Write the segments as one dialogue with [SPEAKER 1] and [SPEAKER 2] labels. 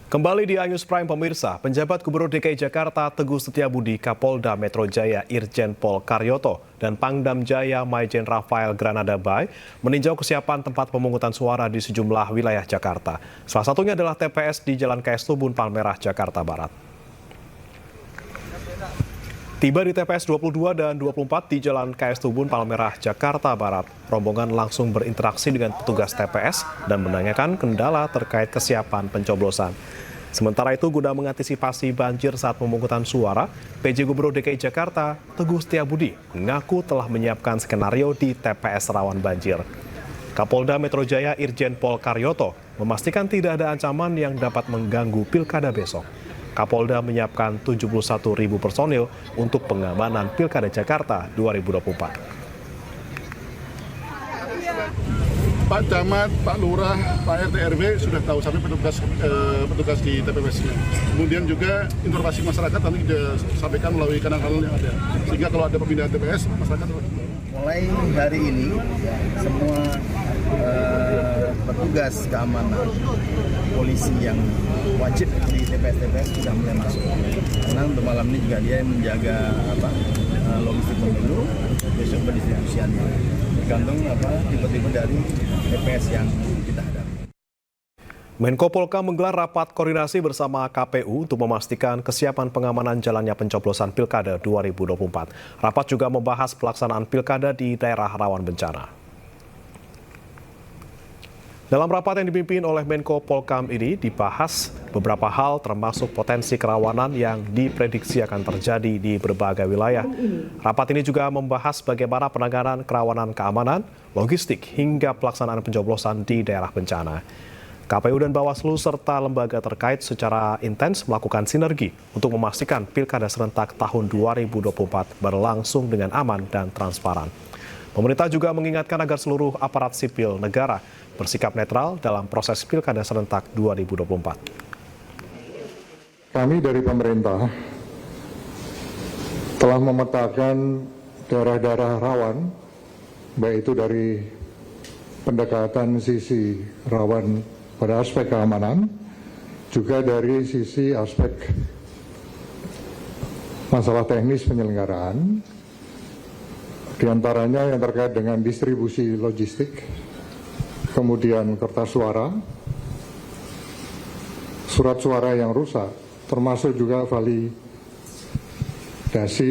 [SPEAKER 1] Kembali di News Prime pemirsa, penjabat Gubernur DKI Jakarta Teguh Setiabudi, Kapolda Metro Jaya Irjen Pol Karyoto, dan Pangdam Jaya Maijen Rafael Granada Bay meninjau kesiapan tempat pemungutan suara di sejumlah wilayah Jakarta. Salah satunya adalah TPS di Jalan KS Tubun Palmerah, Jakarta Barat. Tiba di TPS 22 dan 24 di Jalan KS Tubun Palmerah, Jakarta Barat, rombongan langsung berinteraksi dengan petugas TPS dan menanyakan kendala terkait kesiapan pencoblosan. Sementara itu, guna mengantisipasi banjir saat pemungutan suara, PJ Gubernur DKI Jakarta Teguh Setiabudi mengaku telah menyiapkan skenario di TPS rawan banjir. Kapolda Metro Jaya Irjen Pol Karyoto memastikan tidak ada ancaman yang dapat mengganggu pilkada besok. Kapolda menyiapkan 71.000 personil untuk pengamanan Pilkada Jakarta 2024.
[SPEAKER 2] Pak Camat, Pak Lurah, Pak RT RW sudah tahu sampai petugas di TPS. Kemudian juga informasi masyarakat nanti disampaikan melalui kanal-kanal yang ada. Sehingga kalau ada pemindahan TPS, masyarakat
[SPEAKER 3] mulai hari ini semua petugas keamanan polisi yang wajib di TPS sudah mulai masuk. Karena untuk malam ini juga dia menjaga logistik pemilu, besok pendistribusiannya. Tergantung tipe-tipe dari TPS yang kita hadapi.
[SPEAKER 1] Menko Polhukam menggelar rapat koordinasi bersama KPU untuk memastikan kesiapan pengamanan jalannya pencoblosan Pilkada 2024. Rapat juga membahas pelaksanaan Pilkada di daerah rawan bencana. Dalam rapat yang dipimpin oleh Menko Polhukam ini dibahas beberapa hal termasuk potensi kerawanan yang diprediksi akan terjadi di berbagai wilayah. Rapat ini juga membahas bagaimana penanganan kerawanan keamanan, logistik, hingga pelaksanaan pencoblosan di daerah bencana. KPU dan Bawaslu serta lembaga terkait secara intens melakukan sinergi untuk memastikan Pilkada serentak tahun 2024 berlangsung dengan aman dan transparan. Pemerintah juga mengingatkan agar seluruh aparat sipil negara bersikap netral dalam proses Pilkada serentak 2024.
[SPEAKER 4] Kami dari pemerintah telah memetakan daerah-daerah rawan, baik itu dari pendekatan sisi rawan pada aspek keamanan, juga dari sisi aspek masalah teknis penyelenggaraan, diantaranya yang terkait dengan distribusi logistik, kemudian kertas suara, surat suara yang rusak, termasuk juga validasi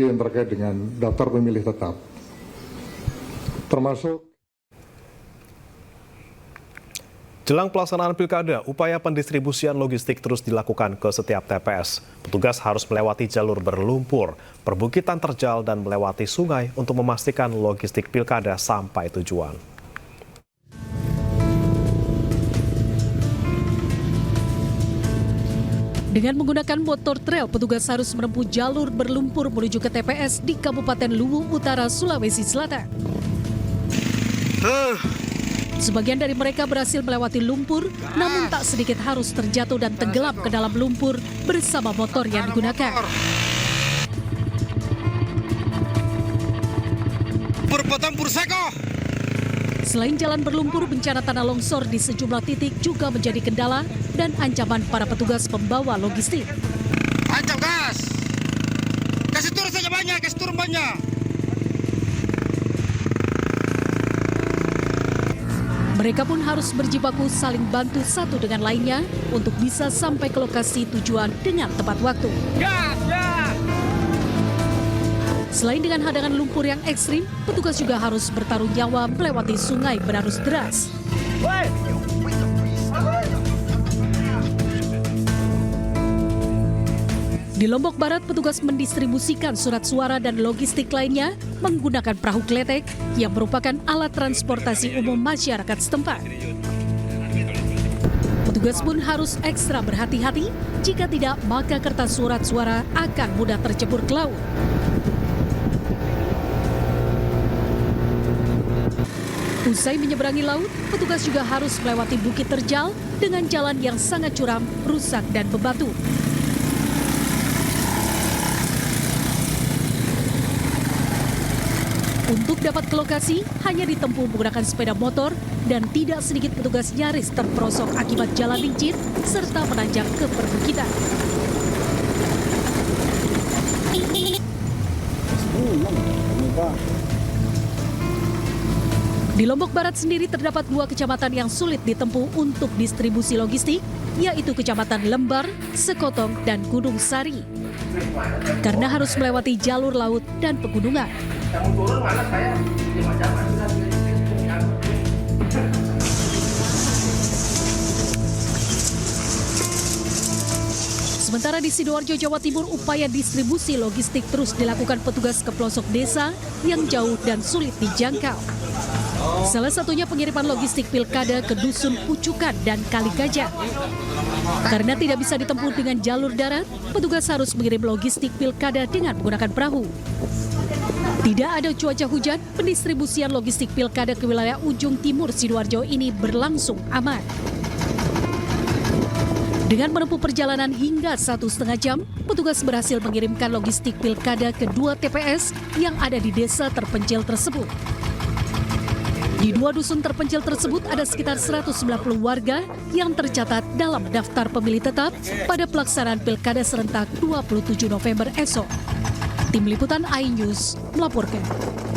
[SPEAKER 4] yang terkait dengan daftar pemilih tetap. Termasuk
[SPEAKER 1] Jelang pelaksanaan Pilkada, upaya pendistribusian logistik terus dilakukan ke setiap TPS. Petugas harus melewati jalur berlumpur, perbukitan terjal, dan melewati sungai untuk memastikan logistik Pilkada sampai tujuan.
[SPEAKER 5] Dengan menggunakan motor trail, petugas harus menempuh jalur berlumpur menuju ke TPS di Kabupaten Luwu Utara, Sulawesi Selatan. Sebagian dari mereka berhasil melewati lumpur, namun tak sedikit harus terjatuh dan tenggelam ke dalam lumpur bersama motor yang digunakan. Selain jalan berlumpur, bencana tanah longsor di sejumlah titik juga menjadi kendala dan ancaman para petugas pembawa logistik.
[SPEAKER 6] Ancam gas! Kasih turun saja banyak, kasih turun banyak!
[SPEAKER 5] Mereka pun harus berjibaku saling bantu satu dengan lainnya untuk bisa sampai ke lokasi tujuan dengan tepat waktu.
[SPEAKER 6] Gas! Gas!
[SPEAKER 5] Selain dengan hadangan lumpur yang ekstrim, petugas juga harus bertaruh nyawa melewati sungai berarus deras. Di Lombok Barat, petugas mendistribusikan surat suara dan logistik lainnya menggunakan perahu kletek yang merupakan alat transportasi umum masyarakat setempat. Petugas pun harus ekstra berhati-hati, jika tidak maka kertas surat suara akan mudah tercebur ke laut. Usai menyeberangi laut, petugas juga harus melewati bukit terjal dengan jalan yang sangat curam, rusak, dan bebatu. Untuk dapat ke lokasi, hanya ditempuh menggunakan sepeda motor dan tidak sedikit petugas nyaris terperosok akibat jalan licin serta menanjak ke perbukitan. Di Lombok Barat sendiri terdapat 2 kecamatan yang sulit ditempuh untuk distribusi logistik, yaitu Kecamatan Lembar, Sekotong, dan Gunung Sari. Karena harus melewati jalur laut dan pegunungan. Sementara di Sidoarjo, Jawa Timur, upaya distribusi logistik terus dilakukan petugas ke pelosok desa yang jauh dan sulit dijangkau. Salah satunya pengiriman logistik pilkada ke Dusun Pucukan dan Kali Gajah. Karena tidak bisa ditempuh dengan jalur darat, petugas harus mengirim logistik pilkada dengan menggunakan perahu. Tidak ada cuaca hujan, pendistribusian logistik pilkada ke wilayah ujung timur Sidoarjo ini berlangsung aman. Dengan menempuh perjalanan hingga 1,5 jam, petugas berhasil mengirimkan logistik pilkada ke 2 TPS yang ada di desa terpencil tersebut. Di 2 dusun terpencil tersebut ada sekitar 190 warga yang tercatat dalam daftar pemilih tetap pada pelaksanaan pilkada serentak 27 November esok. Tim Liputan iNews melaporkan.